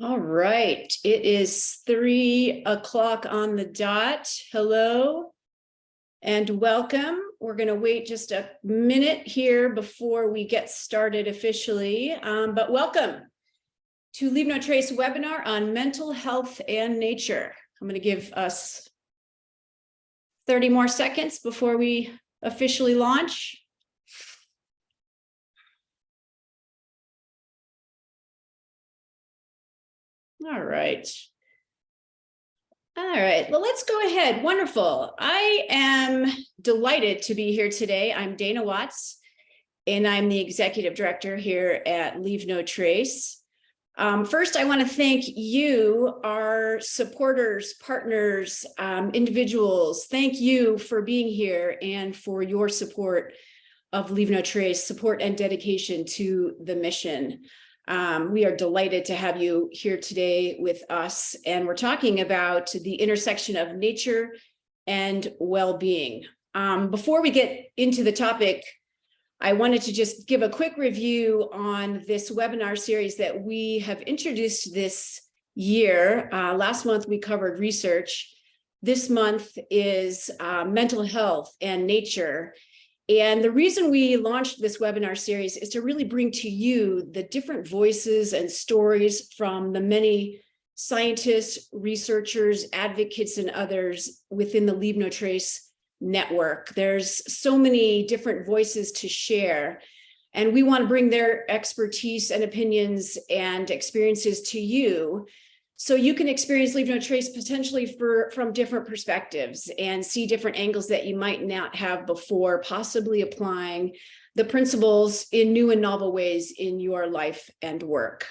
All right, it is 3 o'clock on the dot. Hello and welcome. We're going to wait just a minute here before we get started officially, but welcome to Leave No Trace webinar on mental health and nature. I'm going to give us 30 more seconds before we officially launch. All right. All right, well, let's go ahead. Wonderful. I am delighted to be here today. I'm Dana Watts, and I'm the executive director here at Leave No Trace. First, I want to thank you, our supporters, partners, individuals. Thank you for being here and for your support of Leave No Trace, support and dedication to the mission. We are delighted to have you here today with us, and we're talking about the intersection of nature and well-being. Before we get into the topic, I wanted to just give a quick review on this webinar series that we have introduced this year. Last month, we covered research. This month is mental health and nature. And the reason we launched this webinar series is to really bring to you the different voices and stories from the many scientists, researchers, advocates, and others within the Leave No Trace network. There's so many different voices to share, and we want to bring their expertise and opinions and experiences to you, so you can experience Leave No Trace potentially from different perspectives and see different angles that you might not have before, possibly applying the principles in new and novel ways in your life and work.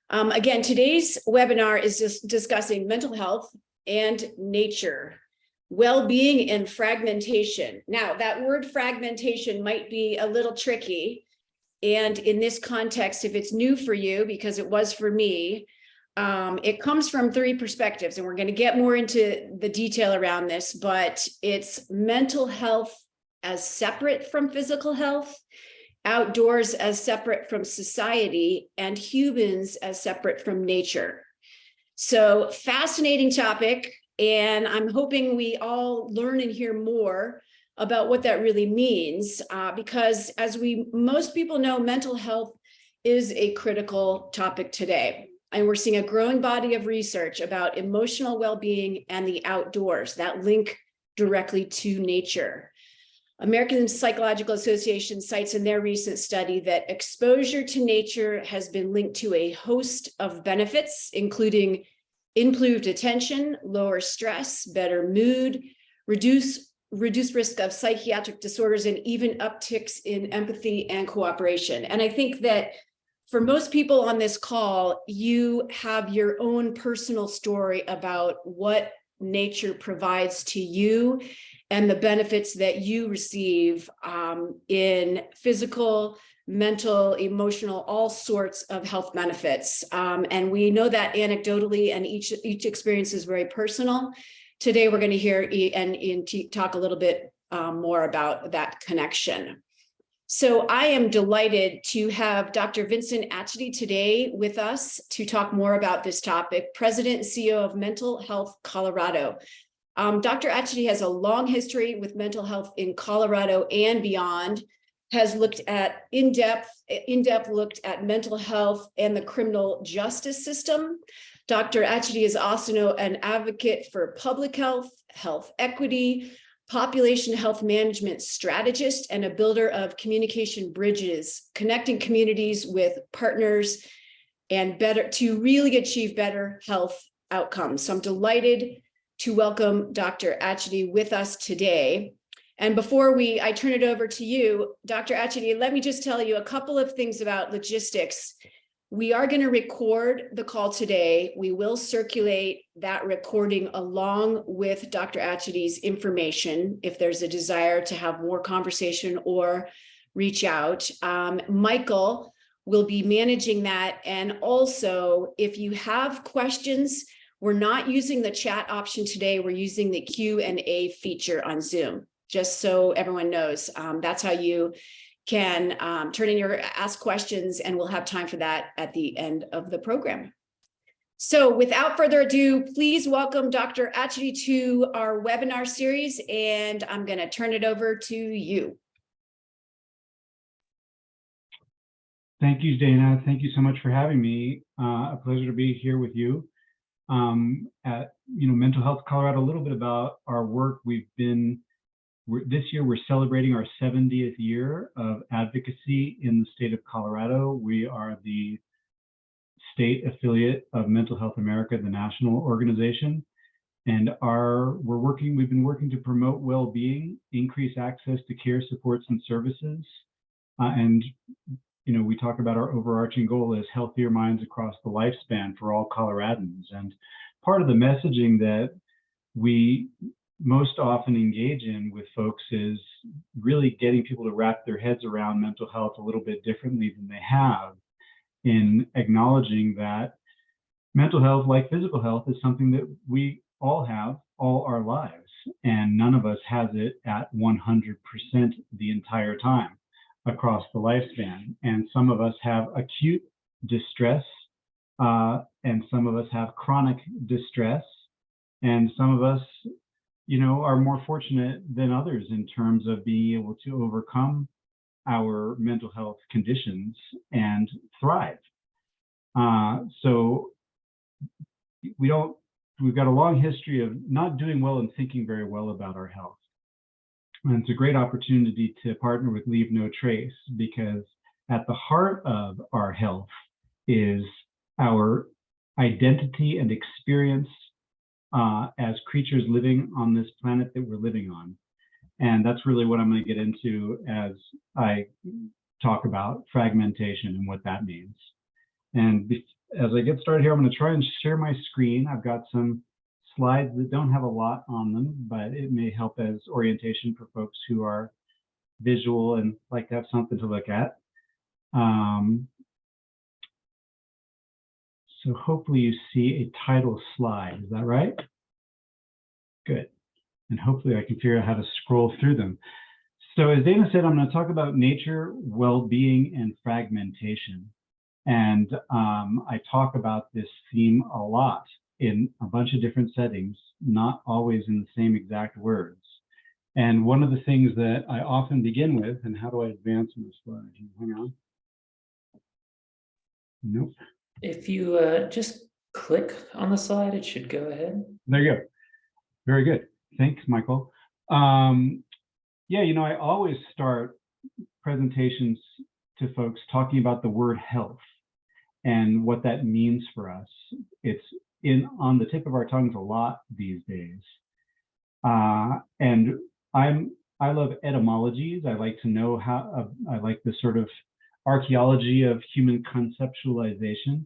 Again, today's webinar is just discussing mental health and nature, well-being and fragmentation. Now, that word fragmentation might be a little tricky. And in this context, if it's new for you, because it was for me, it comes from three perspectives, and we're going to get more into the detail around this, but it's mental health as separate from physical health, outdoors as separate from society, and humans as separate from nature. So fascinating topic, and I'm hoping we all learn and hear more about what that really means, because as most people know, mental health is a critical topic today. And we're seeing a growing body of research about emotional well-being and the outdoors that link directly to nature. American Psychological Association cites in their recent study that exposure to nature has been linked to a host of benefits, including improved attention, lower stress, better mood, reduced risk of psychiatric disorders, and even upticks in empathy and cooperation. And I think that for most people on this call, you have your own personal story about what nature provides to you and the benefits that you receive in physical, mental, emotional, all sorts of health benefits. And we know that anecdotally, and each experience is very personal. Today, we're going to hear and talk a little bit more about that connection. So I am delighted to have Dr. Vincent Atchity today with us to talk more about this topic, President and CEO of Mental Health Colorado. Dr. Atchity has a long history with mental health in Colorado and beyond, has looked at in-depth looked at mental health and the criminal justice system. Dr. Atchity is also an advocate for public health, health equity, population health management strategist, and a builder of communication bridges, connecting communities with partners and to really achieve better health outcomes. So I'm delighted to welcome Dr. Atchity with us today. And before I turn it over to you, Dr. Atchity, let me just tell you a couple of things about logistics. We are going to record the call today. We will circulate that recording along with Dr. Atchity's information if there's a desire to have more conversation or reach out. Michael will be managing that. And also, if you have questions, we're not using the chat option today. We're using the Q&A feature on Zoom, just so everyone knows. That's how you can ask questions, and we'll have time for that at the end of the program. So without further ado, please welcome Dr. Atchity to our webinar series, and I'm going to turn it over to you. Thank you, Dana. Thank you so much for having me. A pleasure to be here with you. At Mental Health Colorado, a little bit about our work. This year we're celebrating our 70th year of advocacy in the state of Colorado. We are the state affiliate of Mental Health America, the national organization, and we've been working to promote well-being, increase access to care, supports, and services, and we talk about our overarching goal is healthier minds across the lifespan for all Coloradans. And part of the messaging that we most often engage in with folks is really getting people to wrap their heads around mental health a little bit differently than they have, in acknowledging that mental health, like physical health, is something that we all have all our lives, and none of us has it at 100% the entire time across the lifespan. And some of us have acute distress, and some of us have chronic distress, and some of us, are more fortunate than others in terms of being able to overcome our mental health conditions and thrive. So we've got a long history of not doing well and thinking very well about our health. And it's a great opportunity to partner with Leave No Trace, because at the heart of our health is our identity and experience as creatures living on this planet that we're living on. And that's really what I'm going to get into as I talk about fragmentation and what that means. And as I get started here, I'm going to try and share my screen. I've got some slides that don't have a lot on them, but it may help as orientation for folks who are visual and like to have something to look at. So hopefully you see a title slide. Is that right? Good. And hopefully I can figure out how to scroll through them. So as Dana said, I'm going to talk about nature, well-being, and fragmentation. And I talk about this theme a lot in a bunch of different settings, not always in the same exact words. And one of the things that I often begin with, and how do I advance on this slide? Hang on. Nope. If you just click on the slide, it should go ahead. There you go. Very good. Thanks, Michael. Yeah, I always start presentations to folks talking about the word health and what that means for us. It's on the tip of our tongues a lot these days. And I love etymologies. I like to know I like the sort of archaeology of human conceptualization.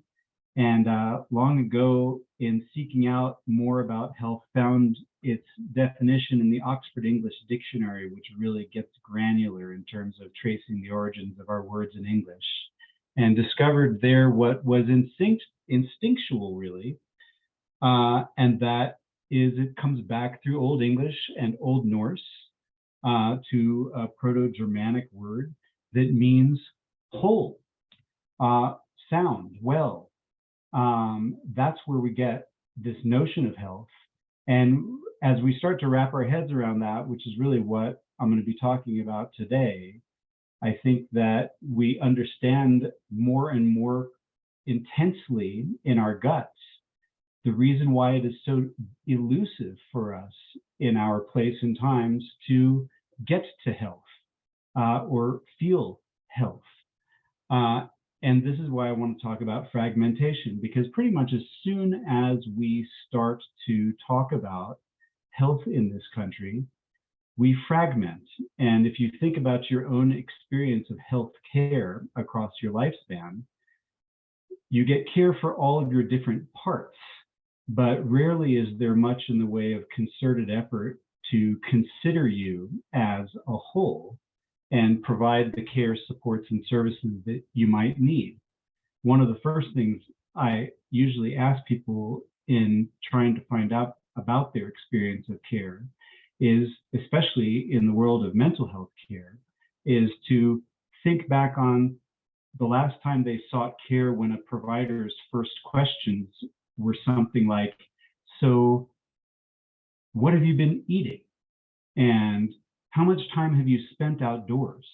And long ago, in seeking out more about health, found its definition in the Oxford English Dictionary, which really gets granular in terms of tracing the origins of our words in English, and discovered there what was instinctual, really, and that is it comes back through Old English and Old Norse to a Proto-Germanic word that means whole, sound, well. That's where we get this notion of health. And as we start to wrap our heads around that, which is really what I'm going to be talking about today, I think that we understand more and more intensely in our guts the reason why it is so elusive for us in our place and times to get to health or feel health. And this is why I want to talk about fragmentation, because pretty much as soon as we start to talk about health in this country, we fragment. And if you think about your own experience of health care across your lifespan, you get care for all of your different parts, but rarely is there much in the way of concerted effort to consider you as a whole and provide the care, supports, and services that you might need. One of the first things I usually ask people in trying to find out about their experience of care is, especially in the world of mental health care, is to think back on the last time they sought care when a provider's first questions were something like, so what have you been eating? And how much time have you spent outdoors?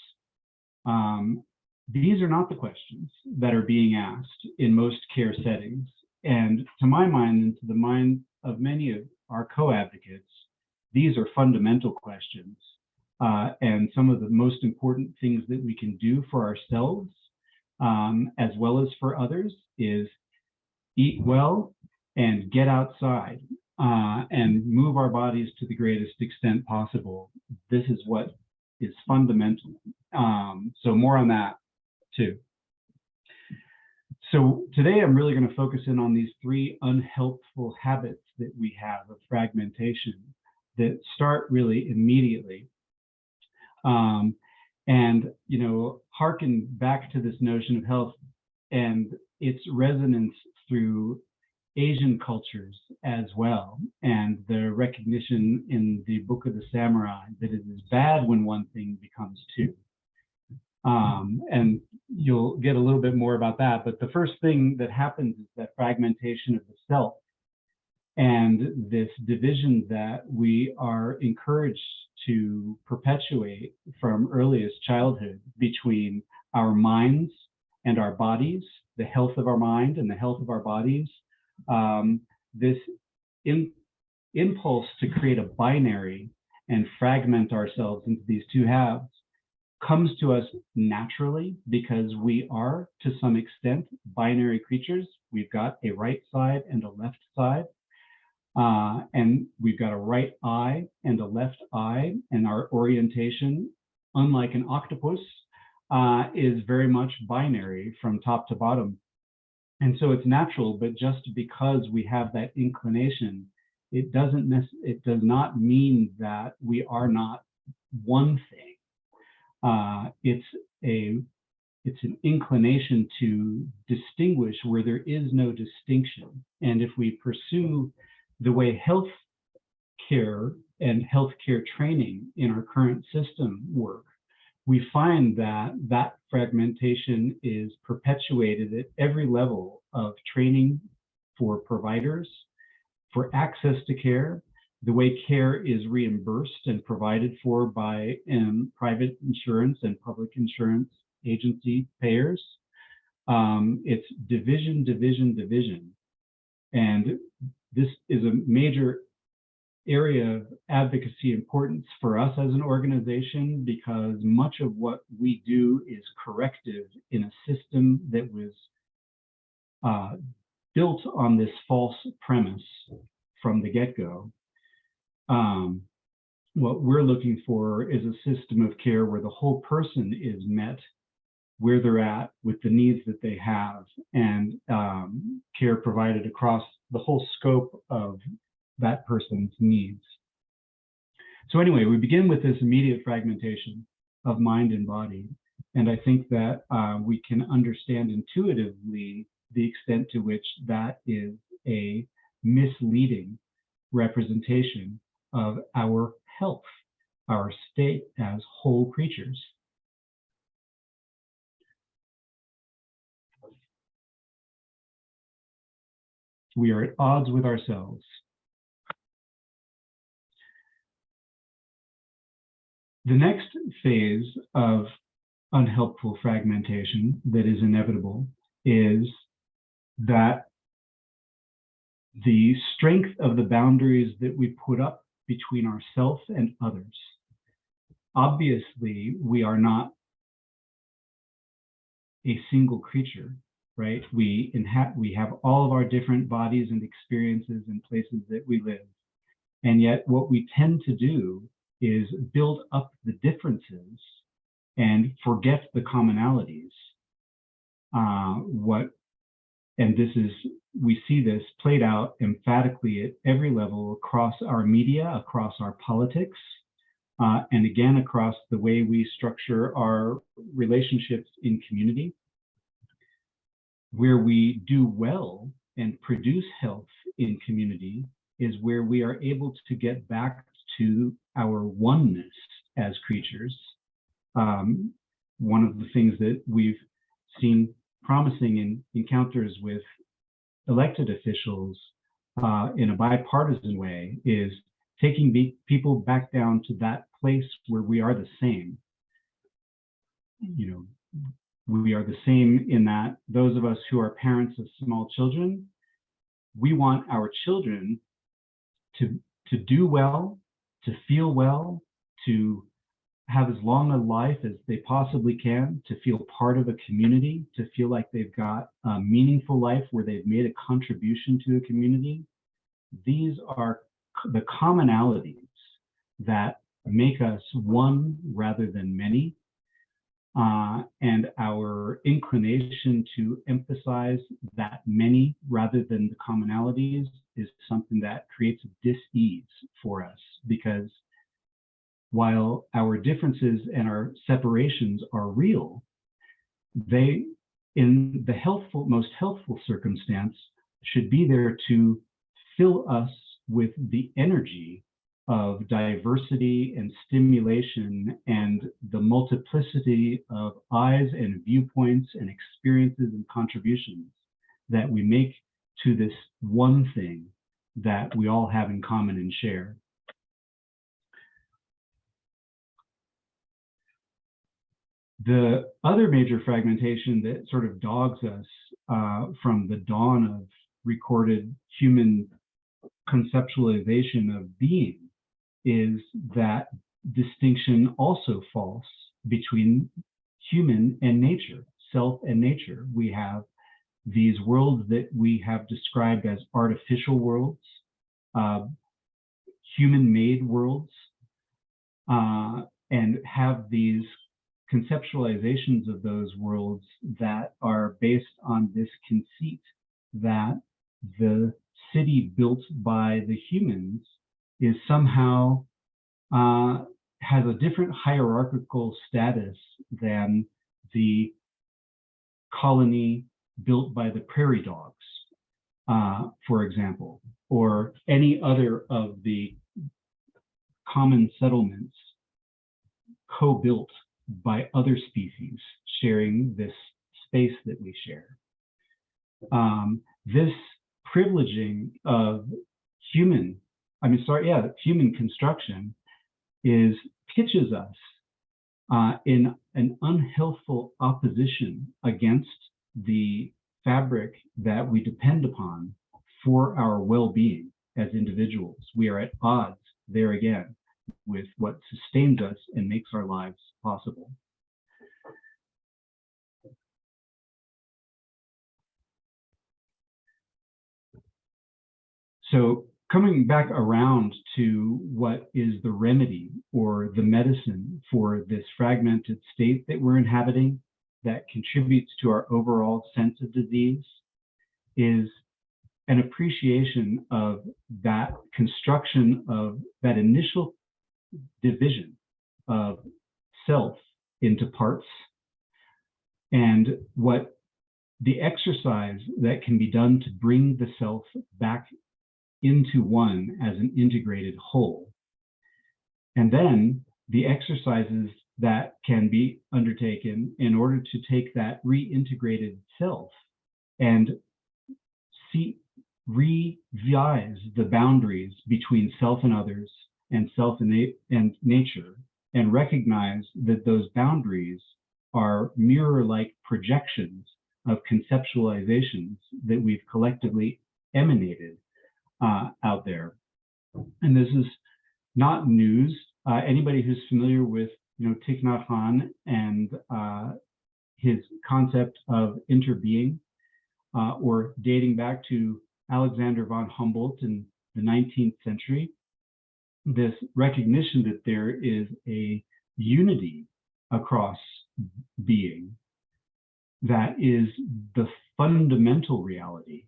These are not the questions that are being asked in most care settings. And to my mind, and to the mind of many of our co-advocates, these are fundamental questions. And some of the most important things that we can do for ourselves, as well as for others, is eat well and get outside and move our bodies to the greatest extent possible. This is what is fundamental. So more on that too. So today I'm really going to focus in on these three unhelpful habits that we have of fragmentation that start really immediately. And, you know, harken back to this notion of health and its resonance through Asian cultures as well, and the recognition in the Book of the Samurai that it is bad when one thing becomes two. And you'll get a little bit more about that, but the first thing that happens is that fragmentation of the self and this division that we are encouraged to perpetuate from earliest childhood between our minds and our bodies, the health of our mind and the health of our bodies. This impulse to create a binary and fragment ourselves into these two halves comes to us naturally because we are, to some extent, binary creatures. We've got a right side and a left side. And we've got a right eye and a left eye, and our orientation, unlike an octopus, is very much binary from top to bottom. And so it's natural, but just because we have that inclination, it does not mean that we are not one thing. It's an inclination to distinguish where there is no distinction. And if we pursue the way health care and healthcare training in our current system work, we find that that fragmentation is perpetuated at every level of training for providers, for access to care, the way care is reimbursed and provided for by private insurance and public insurance agency payers. It's division, division, division. And this is a major area of advocacy importance for us as an organization, because much of what we do is corrective in a system that was built on this false premise from the get-go. What we're looking for is a system of care where the whole person is met where they're at with the needs that they have, and care provided across the whole scope of that person's needs. So anyway, we begin with this immediate fragmentation of mind and body. And I think that we can understand intuitively the extent to which that is a misleading representation of our health, our state as whole creatures. We are at odds with ourselves. The next phase of unhelpful fragmentation that is inevitable is that the strength of the boundaries that we put up between ourselves and others. Obviously, we are not a single creature, right? We have all of our different bodies and experiences and places that we live. And yet what we tend to do is build up the differences and forget the commonalities. We see this played out emphatically at every level across our media, across our politics, and again, across the way we structure our relationships in community. Where we do well and produce health in community is where we are able to get back to our oneness as creatures. One of the things that we've seen promising in encounters with elected officials in a bipartisan way is taking people back down to that place where we are the same. You know, we are the same in that those of us who are parents of small children, we want our children to do well, to feel well, to have as long a life as they possibly can, to feel part of a community, to feel like they've got a meaningful life where they've made a contribution to a community. These are the commonalities that make us one rather than many. And our inclination to emphasize that many rather than the commonalities is something that creates dis-ease for us, because while our differences and our separations are real, they, in the most healthful circumstance, should be there to fill us with the energy of diversity and stimulation and the multiplicity of eyes and viewpoints and experiences and contributions that we make to this one thing that we all have in common and share. The other major fragmentation that sort of dogs us from the dawn of recorded human conceptualization of being is that distinction also false between human and nature, self and nature. We have these worlds that we have described as artificial worlds, human-made worlds, and have these conceptualizations of those worlds that are based on this conceit that the city built by the humans is somehow has a different hierarchical status than the colony built by the prairie dogs, for example, or any other of the common settlements co-built by other species sharing this space that we share. This privileging of human construction pitches us in an unhealthful opposition against the fabric that we depend upon for our well-being as individuals. We are at odds there again with what sustains us and makes our lives possible. So coming back around to what is the remedy or the medicine for this fragmented state that we're inhabiting that contributes to our overall sense of disease is an appreciation of that construction of that initial division of self into parts, and what the exercise that can be done to bring the self back into one as an integrated whole. And then the exercises that can be undertaken in order to take that reintegrated self and revise the boundaries between self and others and self and nature, and recognize that those boundaries are mirror-like projections of conceptualizations that we've collectively emanated out there. And this is not news. Anybody who's familiar with Thich Nhat Hanh and his concept of interbeing, or dating back to Alexander von Humboldt in the 19th century, this recognition that there is a unity across being that is the fundamental reality,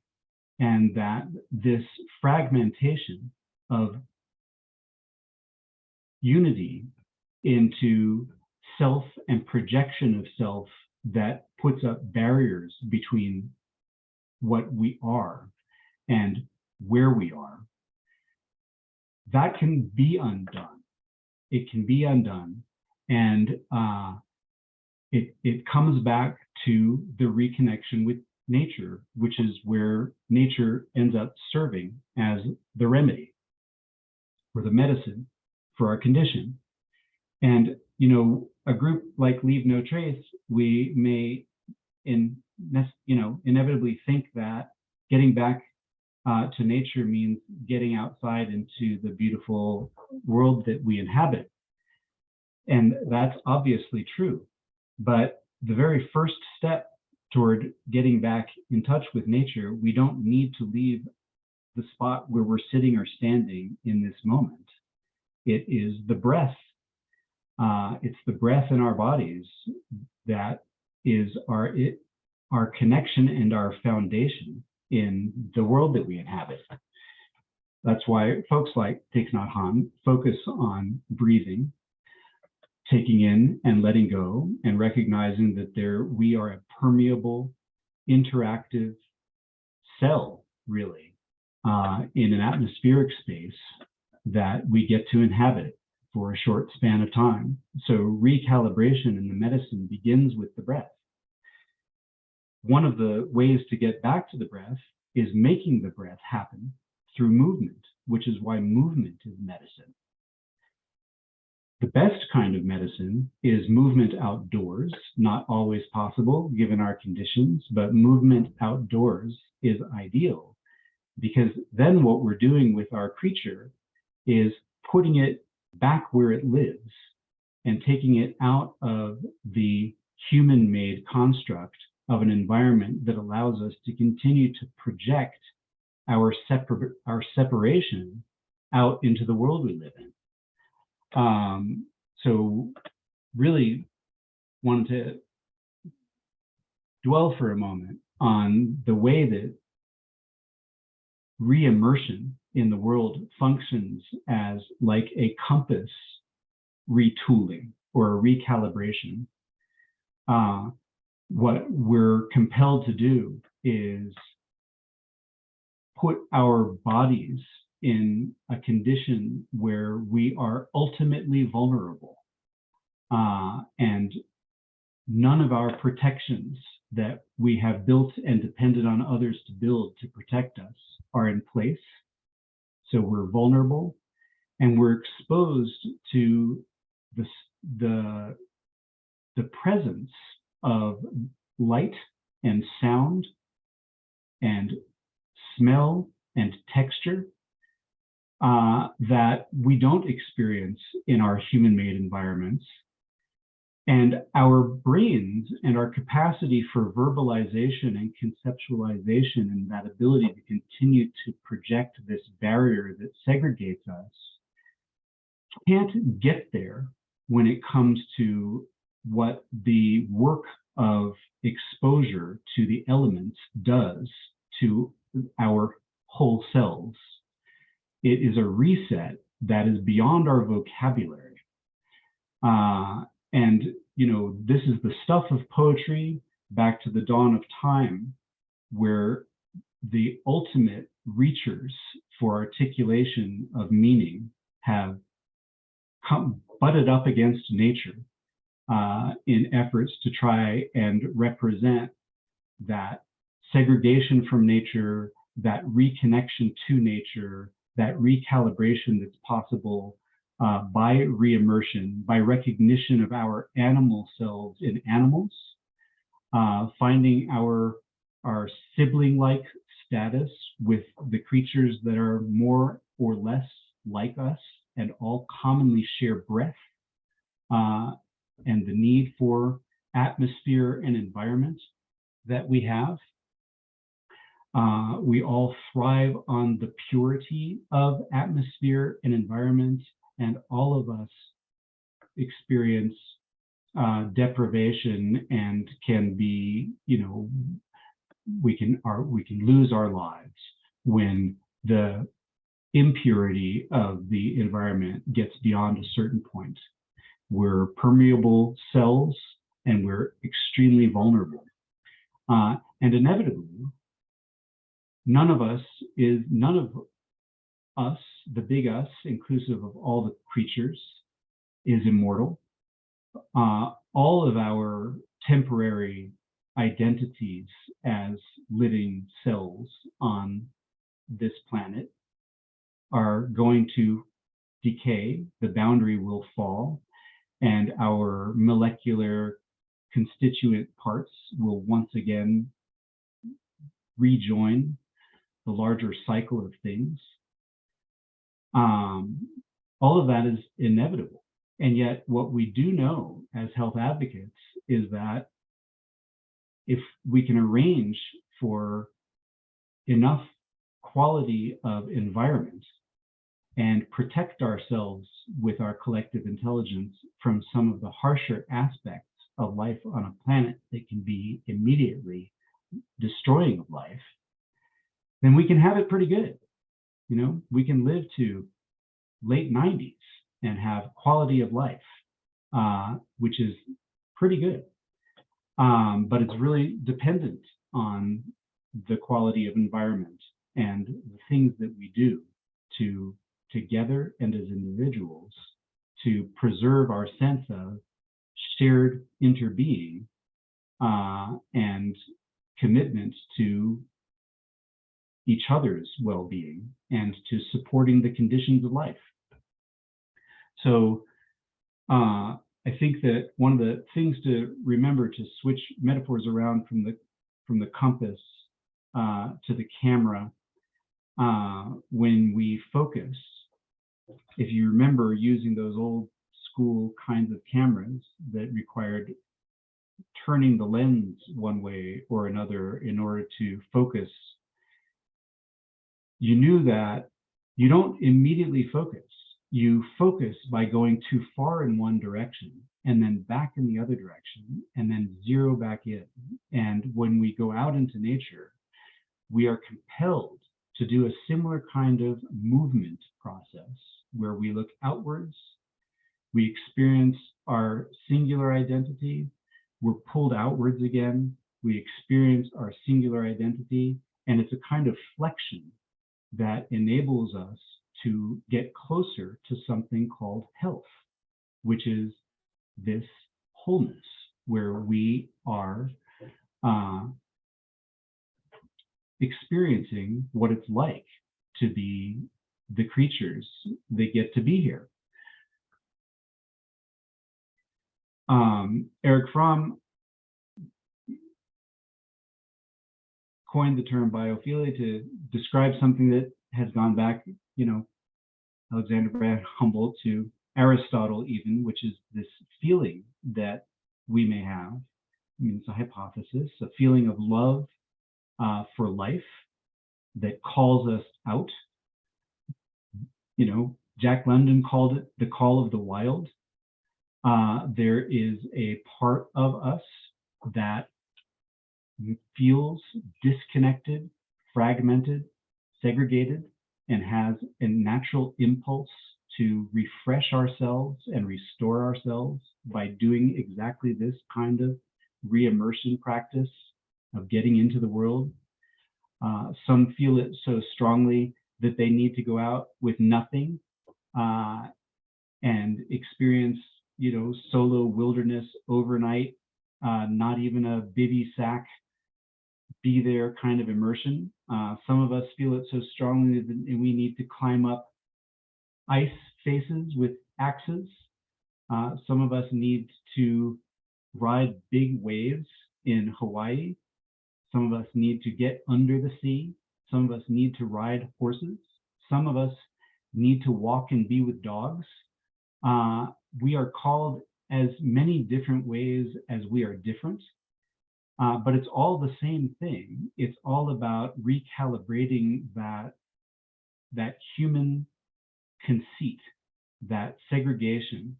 and that this fragmentation of unity into self and projection of self that puts up barriers between what we are and where we are, that can be undone. It can be undone, and it comes back to the reconnection nature, which is where nature ends up serving as the remedy or the medicine for our condition. And, a group like Leave No Trace, we may inevitably think that getting back to nature means getting outside into the beautiful world that we inhabit. And that's obviously true. But the very first step toward getting back in touch with nature, we don't need to leave the spot where we're sitting or standing in this moment. It is the breath. It's the breath in our bodies that is our connection and our foundation in the world that we inhabit. That's why folks like Thich Nhat Hanh focus on breathing, taking in and letting go, and recognizing that we are a permeable, interactive cell, really, in an atmospheric space that we get to inhabit for a short span of time. So recalibration in the medicine begins with the breath. One of the ways to get back to the breath is making the breath happen through movement, which is why movement is medicine. The best kind of medicine is movement outdoors, not always possible given our conditions, but movement outdoors is ideal, because then what we're doing with our creature is putting it back where it lives and taking it out of the human-made construct of an environment that allows us to continue to project our separation out into the world we live in. So really wanted to dwell for a moment on the way that re-immersion in the world functions as like a compass retooling or a recalibration. What we're compelled to do is put our bodies in a condition where we are ultimately vulnerable, and none of our protections that we have built and depended on others to build to protect us are in place. So we're vulnerable, and we're exposed to the presence of light and sound and smell and texture that we don't experience in our human-made environments. And our brains and our capacity for verbalization and conceptualization and that ability to continue to project this barrier that segregates us can't get there when it comes to what the work of exposure to the elements does to our whole selves. It is a reset that is beyond our vocabulary. And, this is the stuff of poetry back to the dawn of time, where the ultimate reachers for articulation of meaning have butted up against nature in efforts to try and represent that segregation from nature, that reconnection to nature, that recalibration that's possible by re-immersion, by recognition of our animal selves in animals, finding our sibling-like status with the creatures that are more or less like us and all commonly share breath, and the need for atmosphere and environment that we have. We all thrive on the purity of atmosphere and environment, and all of us experience deprivation and can be, we can lose our lives when the impurity of the environment gets beyond a certain point. We're permeable cells and we're extremely vulnerable. And inevitably, none of us, the big us, inclusive of all the creatures, is immortal. All of our temporary identities as living cells on this planet are going to decay, the boundary will fall, and our molecular constituent parts will once again rejoin the larger cycle of things. All of that is inevitable. And yet what we do know as health advocates is that if we can arrange for enough quality of environment and protect ourselves with our collective intelligence from some of the harsher aspects of life on a planet that can be immediately destroying of life, then we can have it pretty good. You know, we can live to late 90s and have quality of life, which is pretty good. But it's really dependent on the quality of environment and the things that we do to together and as individuals to preserve our sense of shared interbeing and commitment to each other's well-being and to supporting the conditions of life. So I think that one of the things to remember, to switch metaphors around from the compass to the camera, when we focus, if you remember using those old school kinds of cameras that required turning the lens one way or another in order to focus, you knew that you don't immediately focus. You focus by going too far in one direction and then back in the other direction and then zero back in. And when we go out into nature, we are compelled to do a similar kind of movement process where we look outwards, we experience our singular identity, we're pulled outwards again, we experience our singular identity, and it's a kind of flexion that enables us to get closer to something called health, which is this wholeness, where we are experiencing what it's like to be the creatures that get to be here. Eric Fromm coined the term biophilia to describe something that has gone back, you know, Alexander Graham Humboldt to Aristotle even, which is this feeling that we may have. I mean, it's a hypothesis, a feeling of love for life that calls us out. You know, Jack London called it the call of the wild. There is a part of us that feels disconnected, fragmented, segregated, and has a natural impulse to refresh ourselves and restore ourselves by doing exactly this kind of re-immersion practice of getting into the world. Some feel it so strongly that they need to go out with nothing and experience, you know, solo wilderness overnight, not even a bivy sack, be there kind of immersion. Some of us feel it so strongly that we need to climb up ice faces with axes. Some of us need to ride big waves in Hawaii. Some of us need to get under the sea. Some of us need to ride horses. Some of us need to walk and be with dogs. We are called as many different ways as we are different, but it's all the same thing. It's all about recalibrating that human conceit, that segregation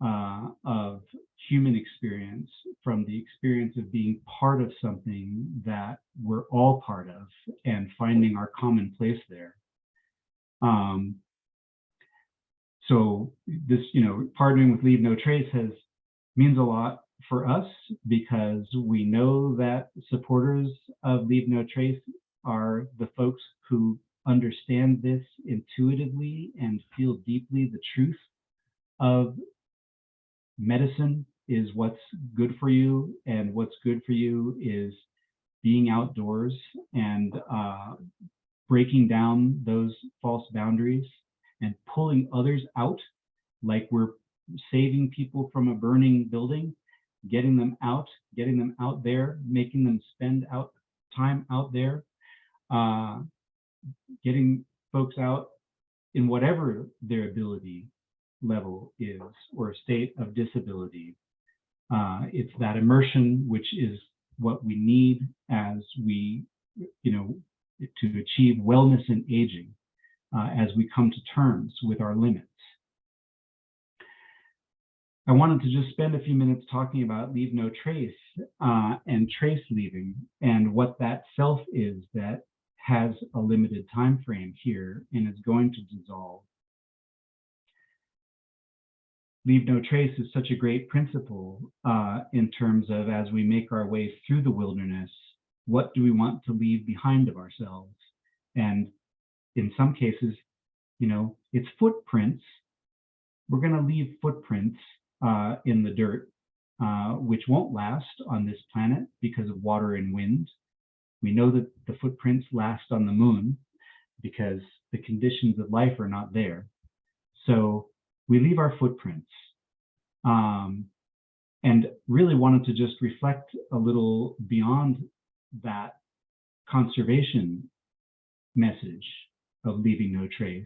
of human experience from the experience of being part of something that we're all part of and finding our common place there. So this, you know, partnering with Leave No Trace means a lot for us because we know that supporters of Leave No Trace are the folks who understand this intuitively and feel deeply the truth of medicine is what's good for you, and what's good for you is being outdoors and breaking down those false boundaries and pulling others out, like we're saving people from a burning building, getting them out there, making them spend time out there, getting folks out in whatever their ability level is or state of disability. It's that immersion, which is what we need as we, to achieve wellness and aging, as we come to terms with our limits. I wanted to just spend a few minutes talking about leave no trace and trace leaving, and what that self is that has a limited time frame here and is going to dissolve. Leave no trace is such a great principle in terms of, as we make our way through the wilderness, what do we want to leave behind of ourselves? And in some cases, it's footprints. We're going to leave footprints in the dirt, which won't last on this planet because of water and wind. We know that the footprints last on the moon because the conditions of life are not there. So we leave our footprints, and really wanted to just reflect a little beyond that conservation message of leaving no trace,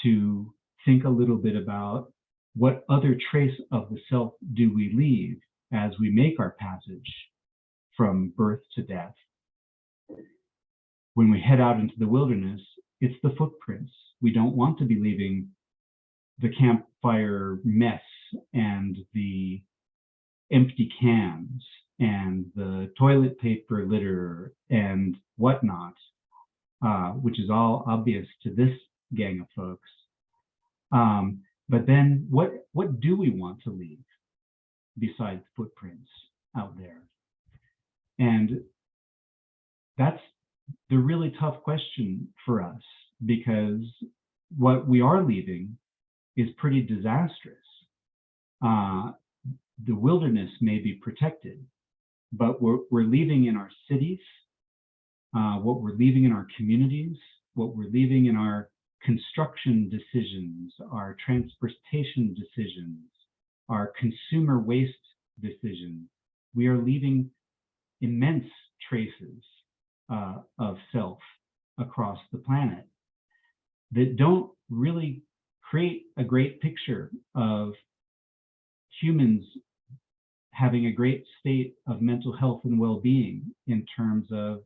to think a little bit about what other trace of the self do we leave as we make our passage from birth to death. When we head out into the wilderness, it's the footprints. We don't want to be leaving the campfire mess and the empty cans and the toilet paper litter and whatnot, which is all obvious to this gang of folks. But then what do we want to leave besides footprints out there? And that's the really tough question for us, because what we are leaving is pretty disastrous. The wilderness may be protected, but we're leaving in our cities, what we're leaving in our communities, what we're leaving in our construction decisions, our transportation decisions, our consumer waste decisions. We are leaving immense traces of self across the planet that don't really create a great picture of humans having a great state of mental health and well-being, in terms of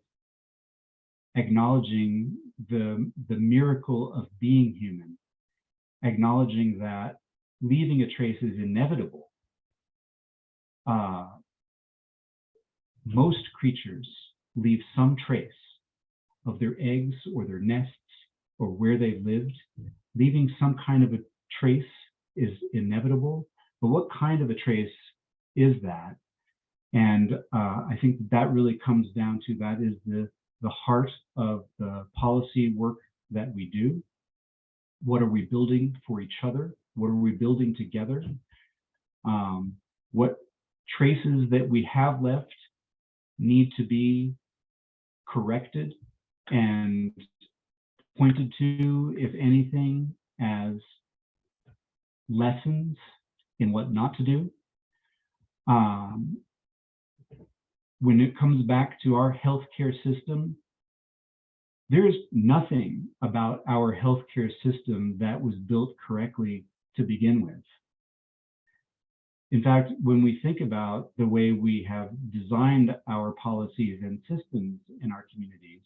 acknowledging the miracle of being human, acknowledging that leaving a trace is inevitable. Most creatures leave some trace of their eggs or their nests or where they lived. Leaving some kind of a trace is inevitable, but what kind of a trace is that? And I think that really comes down to, that is the heart of the policy work that we do. What are we building for each other? What are we building together? What traces that we have left need to be corrected and pointed to, if anything, as lessons in what not to do. When it comes back to our healthcare system, there is nothing about our healthcare system that was built correctly to begin with. In fact, when we think about the way we have designed our policies and systems in our communities,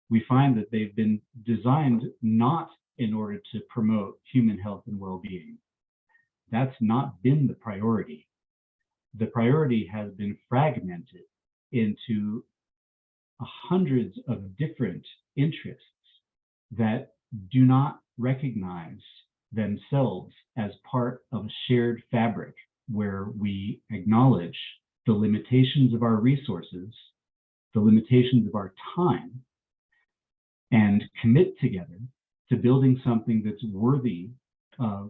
we find that they've been designed not in order to promote human health and well-being. That's not been the priority. The priority has been fragmented into hundreds of different interests that do not recognize themselves as part of a shared fabric, where we acknowledge the limitations of our resources, the limitations of our time, and commit together to building something that's worthy of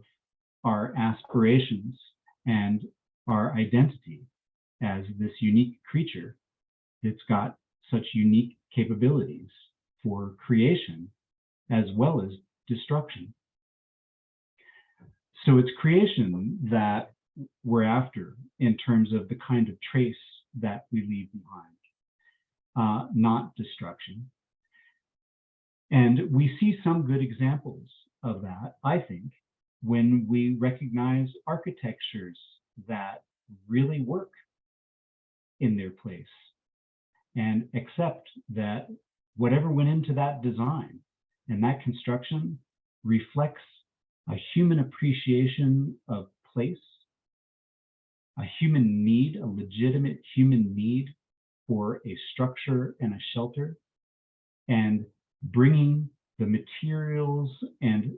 our aspirations and our identity as this unique creature that's got such unique capabilities for creation as well as destruction. So it's creation that we're after in terms of the kind of trace that we leave behind, not destruction. And we see some good examples of that, I think, when we recognize architectures that really work in their place and accept that whatever went into that design and that construction reflects a human appreciation of place, a human need, a legitimate human need for a structure and a shelter, and bringing the materials and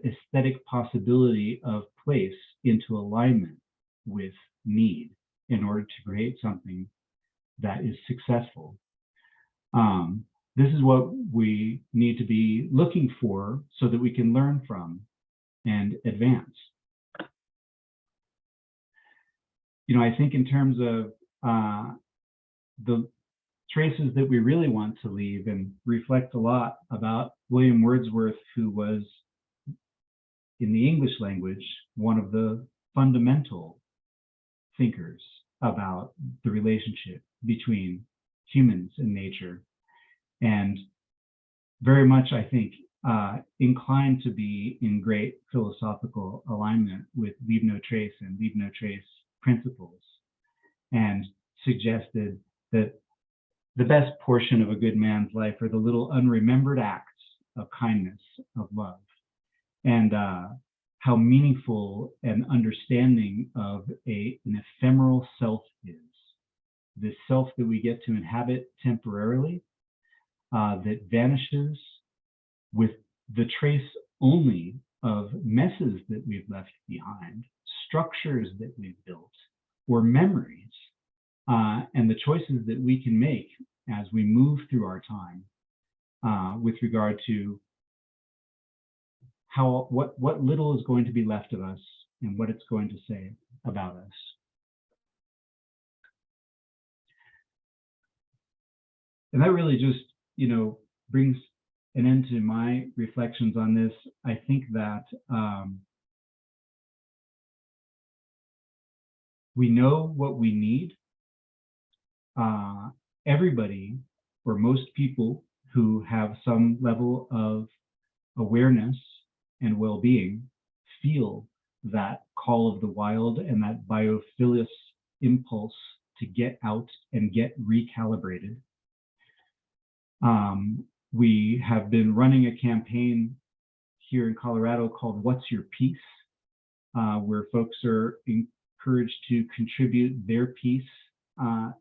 aesthetic possibility of place into alignment with need in order to create something that is successful. This is what we need to be looking for so that we can learn from and advance. You know, I think in terms of the traces that we really want to leave and reflect a lot about William Wordsworth, who was, in the English language, one of the fundamental thinkers about the relationship between humans and nature, and very much, I think, inclined to be in great philosophical alignment with leave no trace and leave no trace principles, and suggested that the best portion of a good man's life are the little unremembered acts of kindness, of love, and how meaningful an understanding of an ephemeral self is. This self that we get to inhabit temporarily, that vanishes with the trace only of messes that we've left behind, structures that we've built, or memories, and the choices that we can make as we move through our time with regard to what little is going to be left of us and what it's going to say about us. And that really just, brings an end to my reflections on this. I think that we know what we need. Everybody, or most people who have some level of awareness and well-being, feel that call of the wild and that biophilous impulse to get out and get recalibrated. We have been running a campaign here in Colorado called What's Your Piece, where folks are encouraged to contribute their piece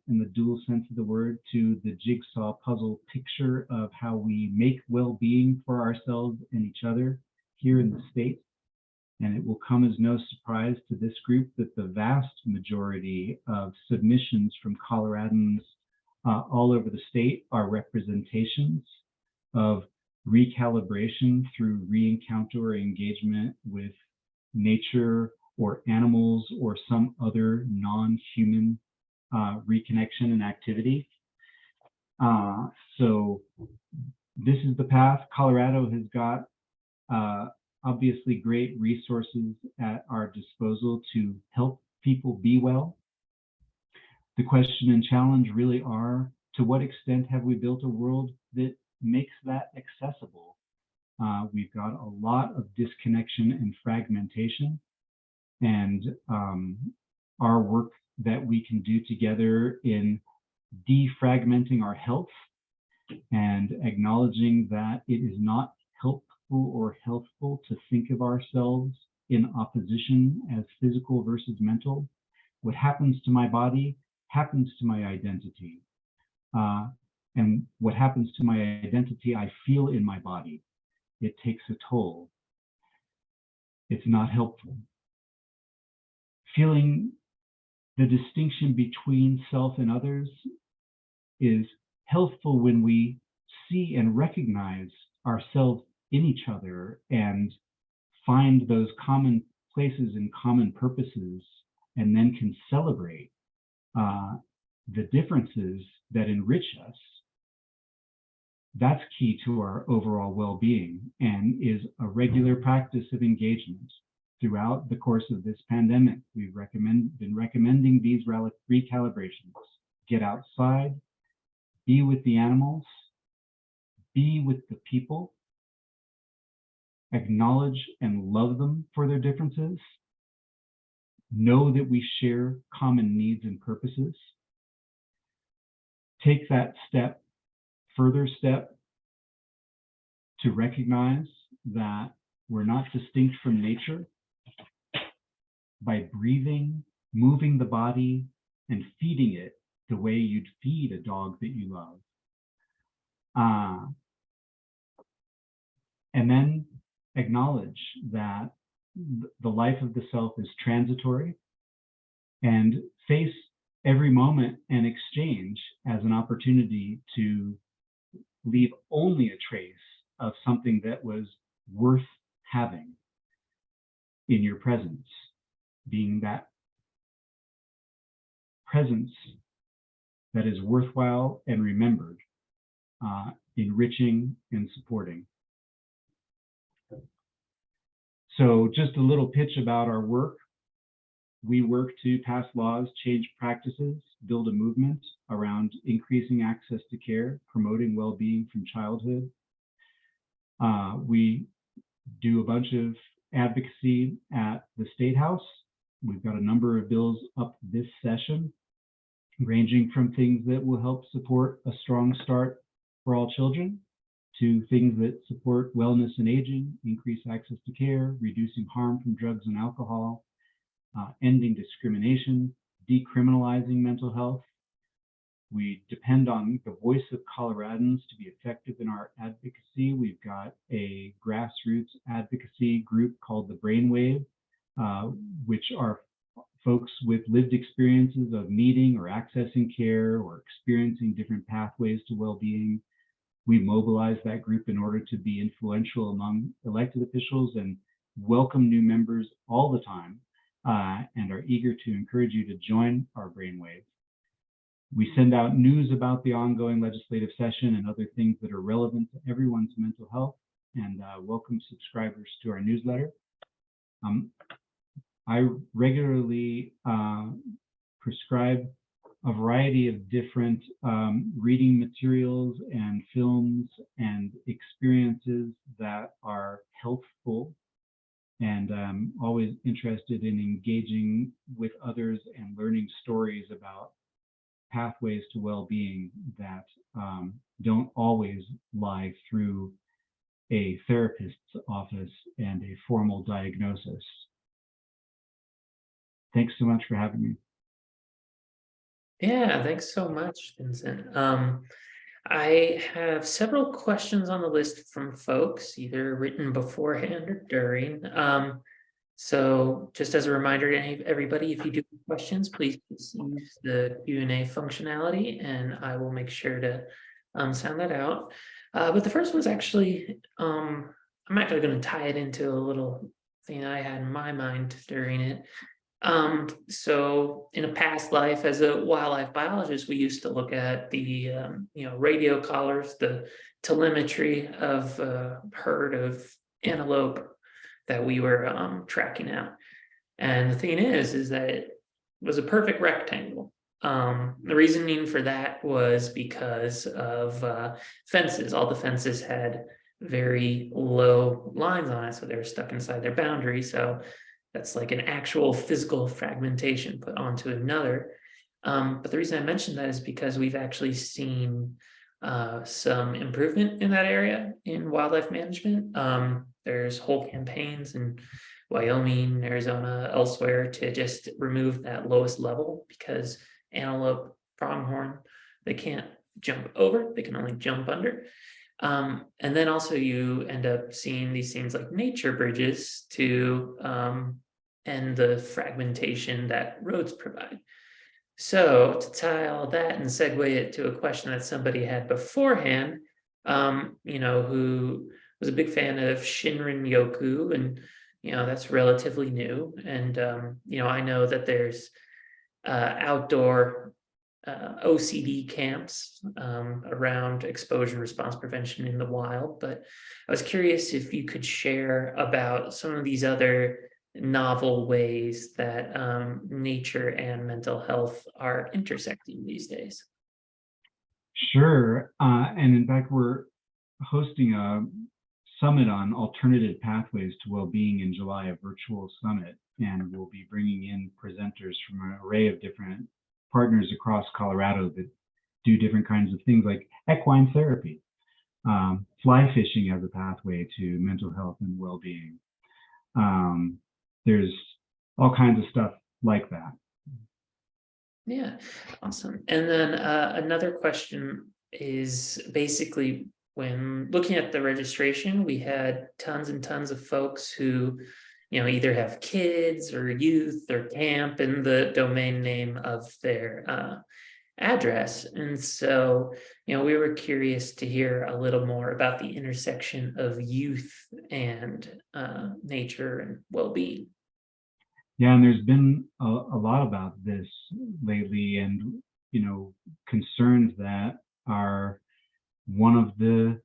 in the dual sense of the word to the jigsaw puzzle picture of how we make well-being for ourselves and each other here in the state. And it will come as no surprise to this group that the vast majority of submissions from Coloradans all over the state are representations of recalibration through re-encounter or engagement with nature or animals or some other non-human reconnection and activity. So this is the path. Colorado has got obviously great resources at our disposal to help people be well. The question and challenge really are, to what extent have we built a world that makes that accessible? We've got a lot of disconnection and fragmentation, and our work that we can do together in defragmenting our health and acknowledging that it is not helpful or healthful to think of ourselves in opposition as physical versus mental. What happens to my body happens to my identity. And what happens to my identity, I feel in my body. It takes a toll. It's not helpful. Feeling the distinction between self and others is helpful when we see and recognize ourselves in each other and find those common places and common purposes, and then can celebrate the differences that enrich us, that's key to our overall well-being and is a regular practice of engagement. Throughout the course of this pandemic, we've been recommending these recalibrations. Get outside, be with the animals, be with the people, acknowledge and love them for their differences, know that we share common needs and purposes, take that further step to recognize that we're not distinct from nature by breathing, moving the body, and feeding it the way you'd feed a dog that you love. And then acknowledge that the life of the self is transitory, and face every moment and exchange as an opportunity to leave only a trace of something that was worth having in your presence, being that presence that is worthwhile and remembered, enriching and supporting. So just a little pitch about our work. We work to pass laws, change practices, build a movement around increasing access to care, promoting well-being from childhood. We do a bunch of advocacy at the State House. We've got a number of bills up this session, ranging from things that will help support a strong start for all children to things that support wellness and aging, increase access to care, reducing harm from drugs and alcohol, ending discrimination, decriminalizing mental health. We depend on the voice of Coloradans to be effective in our advocacy. We've got a grassroots advocacy group called the Brainwave, which are folks with lived experiences of meeting or accessing care or experiencing different pathways to well-being. We mobilize that group in order to be influential among elected officials and welcome new members all the time, and are eager to encourage you to join our Brainwave. We send out news about the ongoing legislative session and other things that are relevant to everyone's mental health, and welcome subscribers to our newsletter. I regularly prescribe a variety of different reading materials and films and experiences that are healthful, and I'm always interested in engaging with others and learning stories about pathways to well-being that don't always lie through a therapist's office and a formal diagnosis. Thanks so much for having me. Yeah, thanks so much, Vincent. I have several questions on the list from folks, either written beforehand or during. So just as a reminder to everybody, if you do have questions, please use the Q&A functionality, and I will make sure to sound that out. But the first one's actually, I'm actually going to tie it into a little thing I had in my mind during it. So in a past life as a wildlife biologist, we used to look at the radio collars, the telemetry of a herd of antelope that we were tracking out. And the thing is that it was a perfect rectangle. The reasoning for that was because of fences. All the fences had very low lines on it, so they were stuck inside their boundary. So that's like an actual physical fragmentation put onto another. But the reason I mentioned that is because we've actually seen some improvement in that area in wildlife management. There's whole campaigns in Wyoming, Arizona, elsewhere to just remove that lowest level, because antelope, pronghorn, they can't jump over, they can only jump under. And then also you end up seeing these things like nature bridges to end the fragmentation that roads provide. So to tie all that and segue it to a question that somebody had beforehand, who was a big fan of Shinrin Yoku, and that's relatively new. And I know that there's outdoor OCD camps around exposure response prevention in the wild. But I was curious if you could share about some of these other novel ways that nature and mental health are intersecting these days. Sure. And in fact, we're hosting a summit on alternative pathways to well-being in July, a virtual summit, and we'll be bringing in presenters from an array of different partners across Colorado that do different kinds of things like equine therapy, fly fishing as a pathway to mental health and well-being. There's all kinds of stuff like that. Yeah, awesome. And then another question is basically, when looking at the registration, we had tons and tons of folks who, either have kids or youth or camp in the domain name of their address. And so, we were curious to hear a little more about the intersection of youth and nature and well-being. Yeah, and there's been a lot about this lately, and concerns that are one of the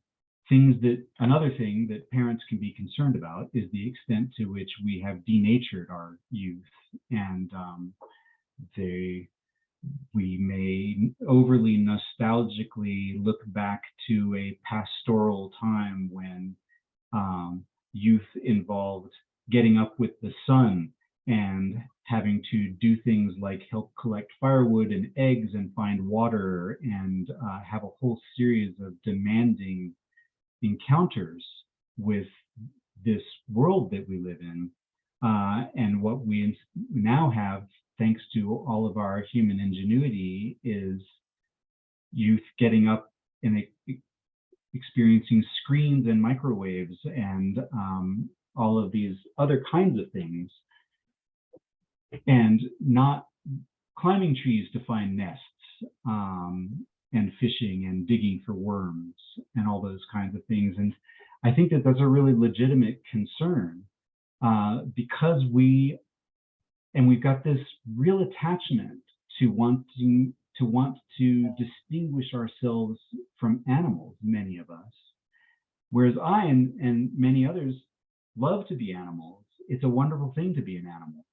things another thing that parents can be concerned about is the extent to which we have denatured our youth, and we may overly nostalgically look back to a pastoral time when youth involved getting up with the sun and having to do things like help collect firewood and eggs and find water, and have a whole series of demanding encounters with this world that we live in. And what we now have, thanks to all of our human ingenuity, is youth getting up and experiencing screens and microwaves and all of these other kinds of things, and not climbing trees to find nests, and fishing and digging for worms and all those kinds of things. And I think that that's a really legitimate concern, because we've got this real attachment to want to distinguish ourselves from animals, many of us. Whereas I and many others love to be animals. It's a wonderful thing to be an animal,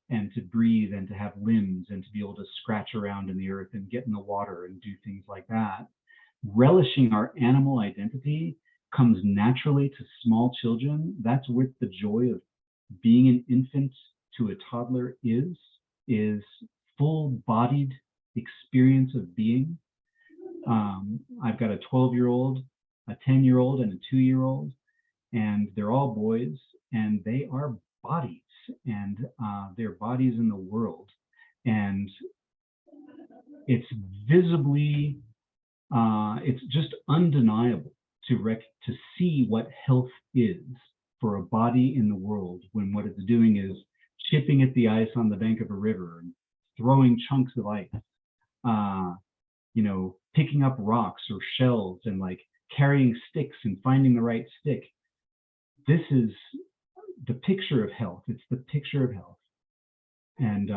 and to breathe and to have limbs and to be able to scratch around in the earth and get in the water and do things like that. Relishing our animal identity comes naturally to small children. That's what the joy of being an infant to a toddler is full-bodied experience of being. I've got a 12-year-old, a 10-year-old, and a 2-year-old, and they're all boys, and they are bodies, and their bodies in the world. And it's visibly, it's just undeniable to see what health is for a body in the world, when what it's doing is chipping at the ice on the bank of a river and throwing chunks of ice, picking up rocks or shells and like carrying sticks and finding the right stick. This is the picture of health. It's the picture of health. And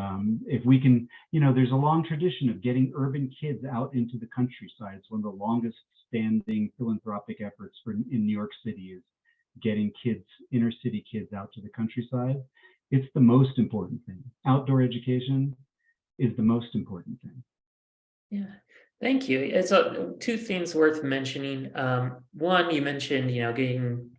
if we can, there's a long tradition of getting urban kids out into the countryside. It's one of the longest standing philanthropic efforts in New York City, is getting kids, inner city kids, out to the countryside. It's the most important thing. Outdoor education is the most important thing. Yeah, thank you. It's two things worth mentioning. One, you mentioned, getting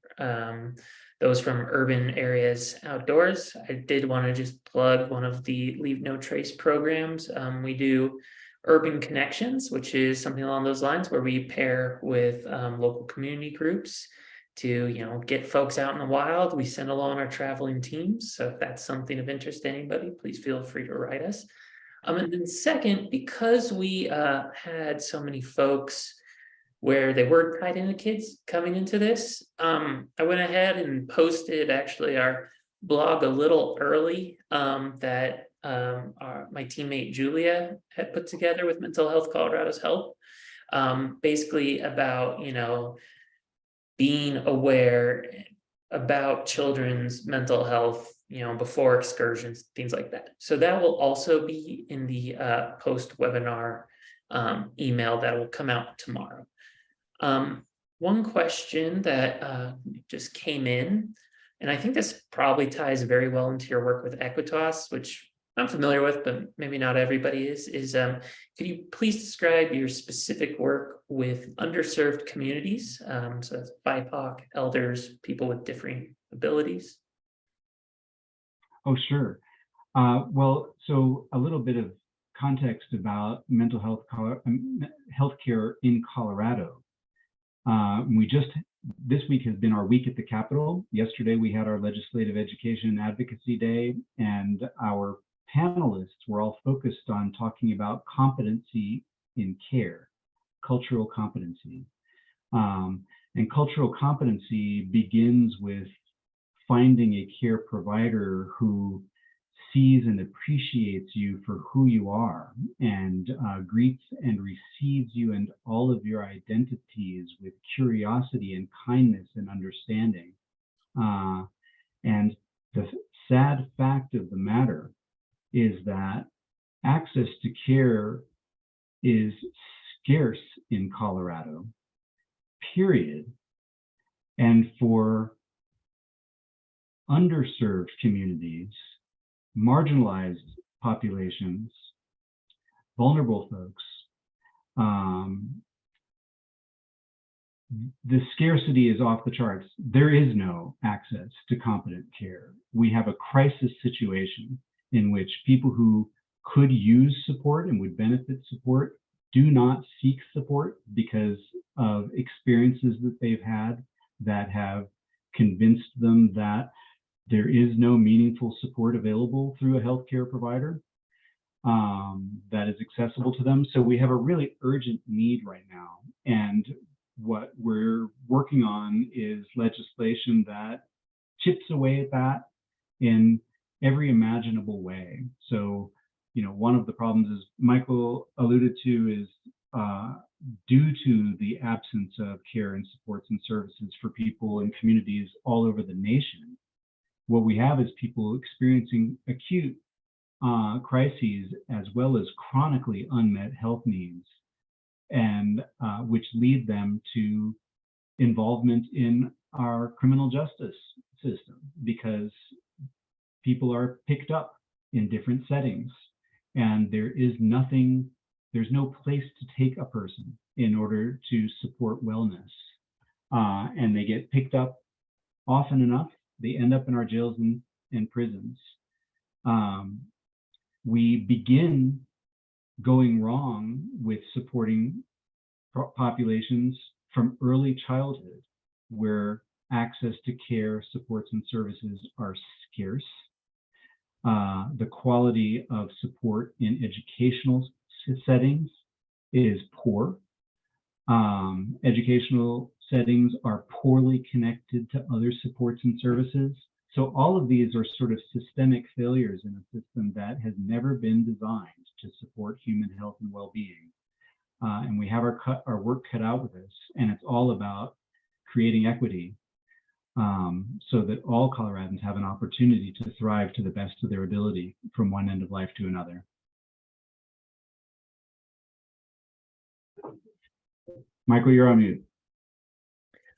those from urban areas outdoors. I did want to just plug one of the Leave No Trace programs. We do Urban Connections, which is something along those lines, where we pair with local community groups to get folks out in the wild. We send along our traveling teams. So if that's something of interest to anybody, please feel free to write us. And then second, because we had so many folks where they were tied into kids coming into this, I went ahead and posted actually our blog a little early, that my teammate Julia had put together with Mental Health Colorado's help, basically about being aware about children's mental health, before excursions, things like that. So that will also be in the post-webinar email that will come out tomorrow. One question that just came in, and I think this probably ties very well into your work with Equitas, which I'm familiar with, but maybe not everybody is could you please describe your specific work with underserved communities? So that's BIPOC, elders, people with differing abilities. Oh, sure. Well, so a little bit of context about mental health healthcare in Colorado. This week has been our week at the Capitol. Yesterday we had our Legislative Education and Advocacy Day, and our panelists were all focused on talking about competency in care, cultural competency. And cultural competency begins with finding a care provider who sees and appreciates you for who you are, and greets and receives you and all of your identities with curiosity and kindness and understanding. And the sad fact of the matter is that access to care is scarce in Colorado, period. And for underserved communities, marginalized populations, vulnerable folks, the scarcity is off the charts. There is no access to competent care. We have a crisis situation in which people who could use support and would benefit support do not seek support because of experiences that they've had that have convinced them that there is no meaningful support available through a healthcare provider that is accessible to them. So we have a really urgent need right now. And what we're working on is legislation that chips away at that in every imaginable way. So, one of the problems, as Michael alluded to, is due to the absence of care and supports and services for people in communities all over the nation. What we have is people experiencing acute crises as well as chronically unmet health needs, and which lead them to involvement in our criminal justice system, because people are picked up in different settings, and there's no place to take a person in order to support wellness. And they get picked up often enough, they end up in our jails and prisons. We begin going wrong with supporting populations from early childhood, where access to care, supports, and services are scarce. The quality of support in educational settings is poor. Educational settings are poorly connected to other supports and services. So all of these are sort of systemic failures in a system that has never been designed to support human health and well-being. And we have our work cut out with this, and it's all about creating equity so that all Coloradans have an opportunity to thrive to the best of their ability from one end of life to another. Michael, you're on mute.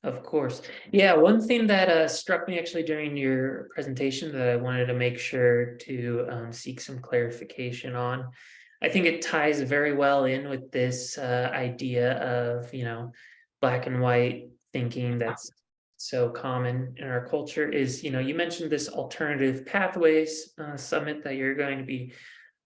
Of course. Yeah, one thing that struck me actually during your presentation that I wanted to make sure to seek some clarification on. I think it ties very well in with this idea of, black and white thinking that's so common in our culture is, you mentioned this alternative pathways summit that you're going to be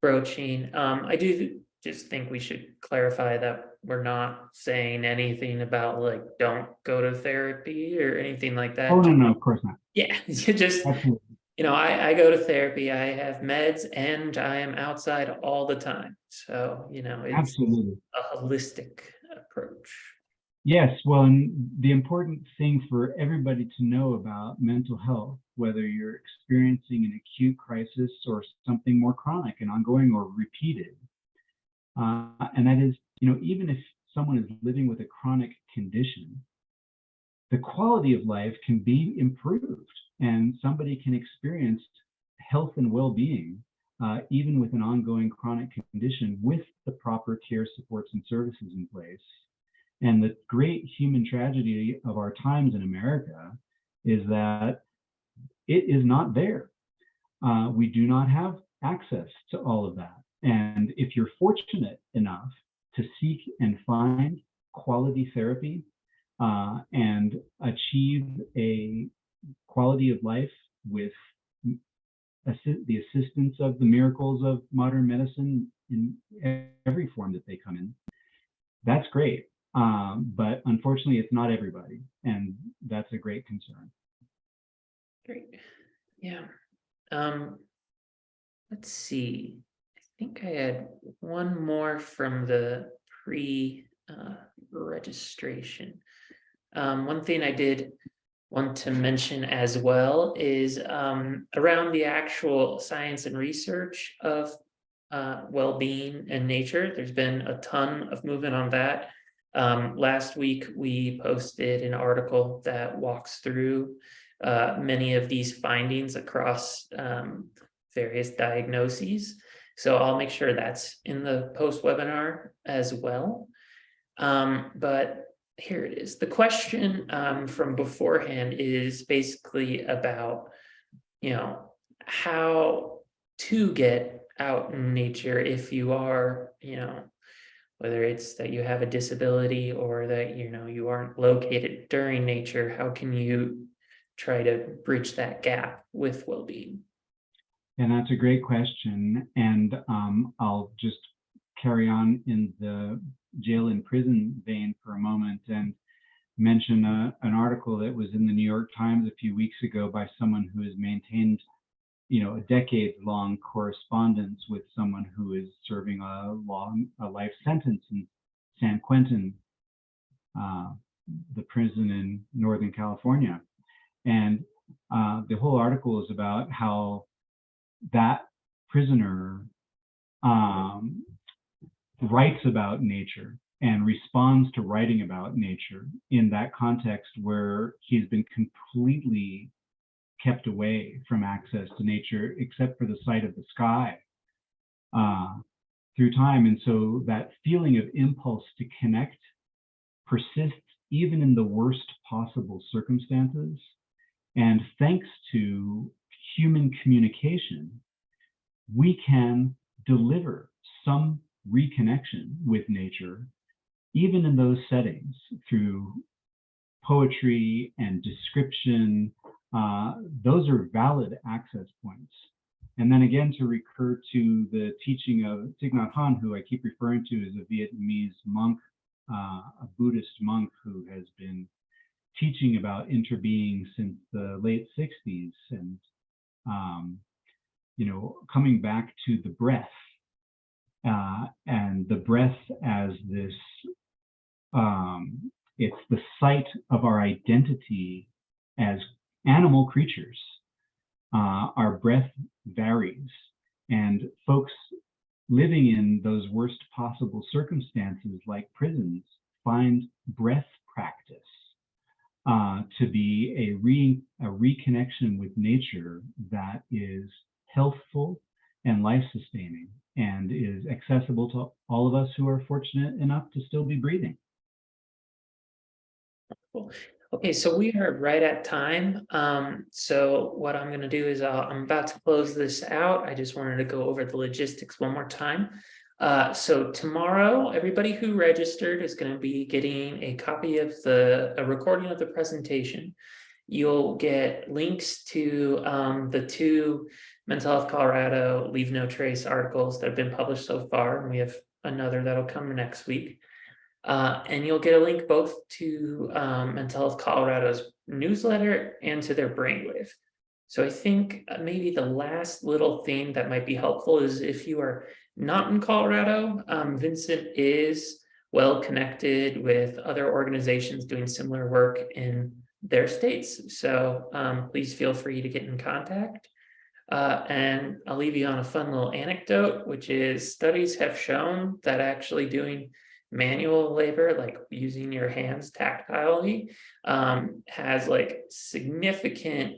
broaching. I do just think we should clarify that we're not saying anything about like don't go to therapy or anything like that. Oh, no, of course not. Yeah, you just Absolutely. I go to therapy, I have meds, and I am outside all the time. So it's Absolutely. a holistic approach. Yes, well, and the important thing for everybody to know about mental health, whether you're experiencing an acute crisis or something more chronic and ongoing or repeated, and that is, even if someone is living with a chronic condition, the quality of life can be improved, and somebody can experience health and well-being even with an ongoing chronic condition, with the proper care, supports, and services in place. And the great human tragedy of our times in America is that it is not there. We do not have access to all of that. And if you're fortunate enough to seek and find quality therapy and achieve a quality of life with the assistance of the miracles of modern medicine in every form that they come in, that's great. But unfortunately, it's not everybody, and that's a great concern. Great. Yeah. Let's see. I think I had one more from the pre-registration. One thing I did want to mention as well is around the actual science and research of well-being and nature. There's been a ton of movement on that. Last week, we posted an article that walks through many of these findings across various diagnoses. So I'll make sure that's in the post webinar as well. But here it is. The question from beforehand is basically about, how to get out in nature if you are, whether it's that you have a disability or that, you aren't located during nature, how can you try to bridge that gap with well-being? And that's a great question. And I'll just carry on in the jail and prison vein for a moment and mention an article that was in the New York Times a few weeks ago by someone who has maintained, a decade-long correspondence with someone who is serving a life sentence in San Quentin, the prison in Northern California. And the whole article is about how that prisoner writes about nature and responds to writing about nature in that context where he's been completely kept away from access to nature, except for the sight of the sky through time. And so that feeling of impulse to connect persists even in the worst possible circumstances. And thanks to human communication, we can deliver some reconnection with nature, even in those settings, through poetry and description. Those are valid access points. And then again, to recur to the teaching of Thich Nhat Hanh, who I keep referring to as a Vietnamese monk, a Buddhist monk who has been teaching about interbeing since the late 60s, and coming back to the breath, and the breath as this, it's the site of our identity as animal creatures. Our breath varies, and folks living in those worst possible circumstances like prisons find breath practice to be a reconnection with nature that is healthful and life-sustaining, and is accessible to all of us who are fortunate enough to still be breathing. Cool. Okay, so we are right at time. So what I'm going to do is I'm about to close this out. I just wanted to go over the logistics one more time. So tomorrow, everybody who registered is going to be getting a copy of a recording of the presentation. You'll get links to the 2 Mental Health Colorado Leave No Trace articles that have been published so far, and we have another that'll come next week. And you'll get a link both to Mental Health Colorado's newsletter and to their brainwave. So I think maybe the last little thing that might be helpful is if you are not in Colorado, Vincent is well connected with other organizations doing similar work in their states. So please feel free to get in contact. And I'll leave you on a fun little anecdote, which is studies have shown that actually doing manual labor, like using your hands tactilely, has like significant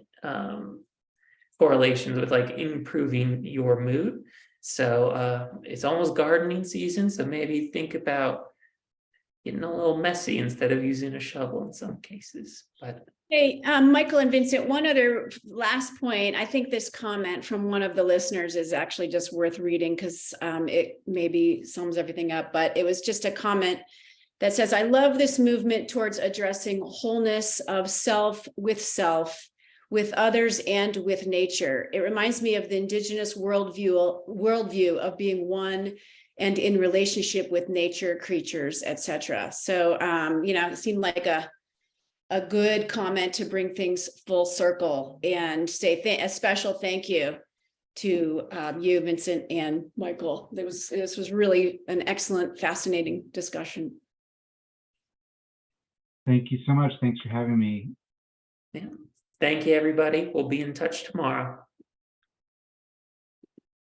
correlations with like improving your mood. So it's almost gardening season, so maybe think about getting a little messy instead of using a shovel in some cases. But Hey, Michael and Vincent, one other last point. I think this comment from one of the listeners is actually just worth reading because it maybe sums everything up, but it was just a comment that says, I love this movement towards addressing wholeness of self, with others, and with nature. It reminds me of the indigenous worldview of being one and in relationship with nature, creatures, etc. So, it seemed like a good comment to bring things full circle and say a special thank you to you, Vincent and Michael. This was really an excellent, fascinating discussion. Thank you so much. Thanks for having me. yeah, thank you, everybody. We'll be in touch tomorrow.